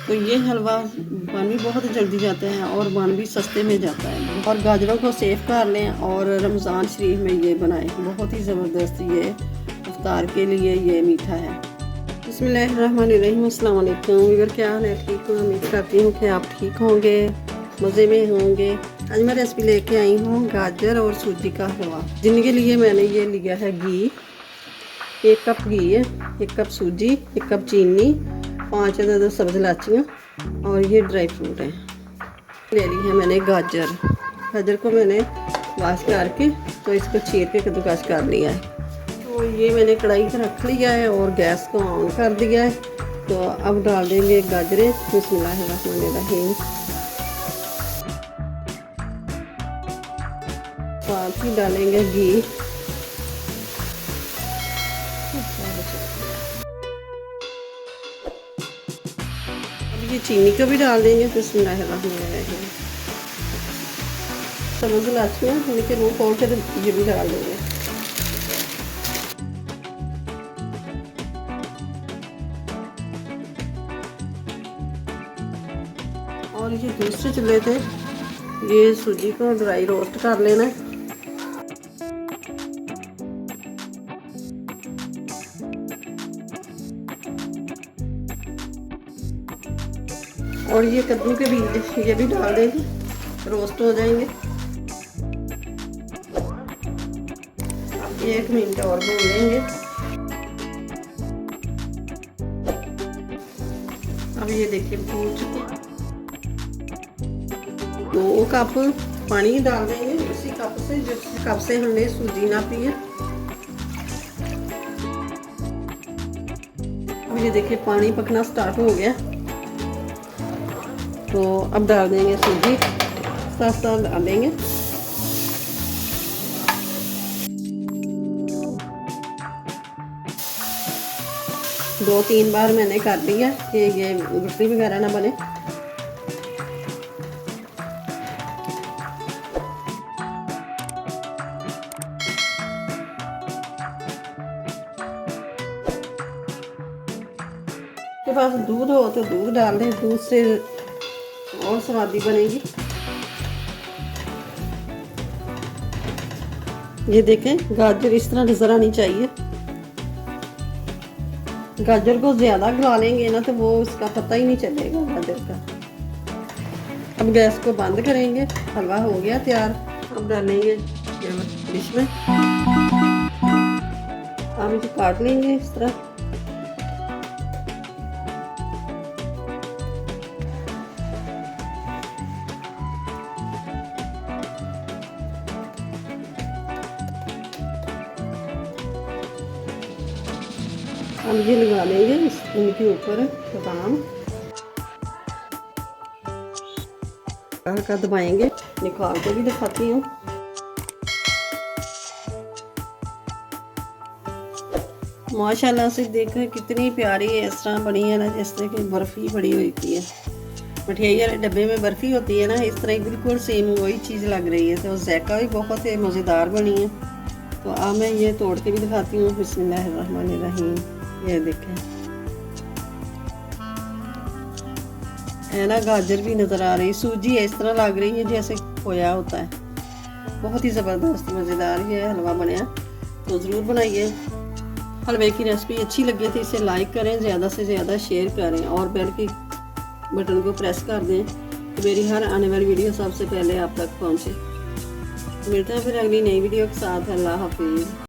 तो ये हलवा बन भी बहुत जल्दी जाता है और बन भी सस्ते में जाता है। और गाजरों को सेव कर लें और रमज़ान शरीफ में ये बनाएं, बहुत ही ज़बरदस्त ये इफ्तार के लिए ये मीठा है। बिस्मिल्लाहिर्रहमानिर्रहीम, अस्सलाम वालेकुम व्यूअर, क्या हाल है? ठीक हूँ, उम्मीद करती हूँ कि आप ठीक होंगे, मज़े में होंगे। आज मैं रेसिपी लेके आई हूँ गाजर और सूजी का हलवा, जिनके लिए मैंने ये लिया है घी, 1 कप घी है, 1 कप सूजी, 1 कप चीनी, 5 अदद सब्ज़ इलाचियाँ और ये ड्राई फ्रूट है। ले ली है मैंने गाजर को मैंने वॉश करके तो इसको चीर के कद्दूकस कर लिया है। तो ये मैंने कढ़ाई पर रख लिया है और गैस को ऑन कर दिया है। तो अब डाल देंगे गाजरें। बिस्मिल्लाहिर्रहमानिर्रहीम। साथ ही डालेंगे घी। अब ये चीनी को भी डाल देंगे। बिस्मिल्लाहिर्रहमानिर्रहीम। सब्ज़ इलाचियाँ इनके मुँह खोल के ये भी डाल देंगे। और ये दूसरे चूल्हे पे ये सूजी को ड्राई रोस्ट कर लेना है। और ये कद्दू के बीज ये भी डाल देंगे, रोस्ट हो जाएंगे। 1 मिनट और भून लेंगे। अब ये देखिए भून चुके। 2 कप पानी डाल देंगे, उसी कप से जिस कप से हमने सूजी नापी है। अब ये देखिए पानी पकना स्टार्ट हो गया। तो अब डाल देंगे सूजी, साथ साथ डालेंगे। दो 3 बार मैंने कर लिया कि ये गुठली वगैरह ना बने। के पास दूध हो तो दूध डाल दें, दूध से और स्वादी बनेगी। ये देखें गाजर इस तरह नजर आनी चाहिए। गाजर को ज्यादा गला लेंगे ना तो वो उसका पता ही नहीं चलेगा गाजर का। अब गैस को बंद करेंगे। हलवा हो गया तैयार। अब डालेंगे डिश में। अब इसे काट लेंगे इस तरह। अब ये लगा लेंगे इनके ऊपर बादाम, हल्का दबाएंगे। निकाल के भी दिखाती हूँ। माशाल्लाह से देखो कितनी प्यारी है, इस तरह बनी है ना जैसे कि बर्फ़ी बड़ी हुई थी है। मिठाई वाले डब्बे में बर्फ़ी होती है ना, इस तरह बिल्कुल सेम वही चीज़ लग रही है। तो ज़ायका भी बहुत है, मज़ेदार बनी है। तो अब मैं ये तोड़ के भी दिखाती हूँ। बिस्मिल्लाहिर्रहमानिर्रहीम। ये देखें है ना, गाजर भी नज़र आ रही, सूजी इस तरह लग रही है जैसे खोया होता है। बहुत ही ज़बरदस्त मज़ेदार ये हलवा बनया। तो ज़रूर बनाइए। हलवे की रेसिपी अच्छी लगी थी इसे लाइक करें, ज़्यादा से ज़्यादा शेयर करें और बेल की बटन को प्रेस कर दें तो मेरी हर आने वाली वीडियो सबसे पहले आप तक पहुँचे। मिलते हैं फिर अगली नई वीडियो के साथ। अल्लाह हाफिज़।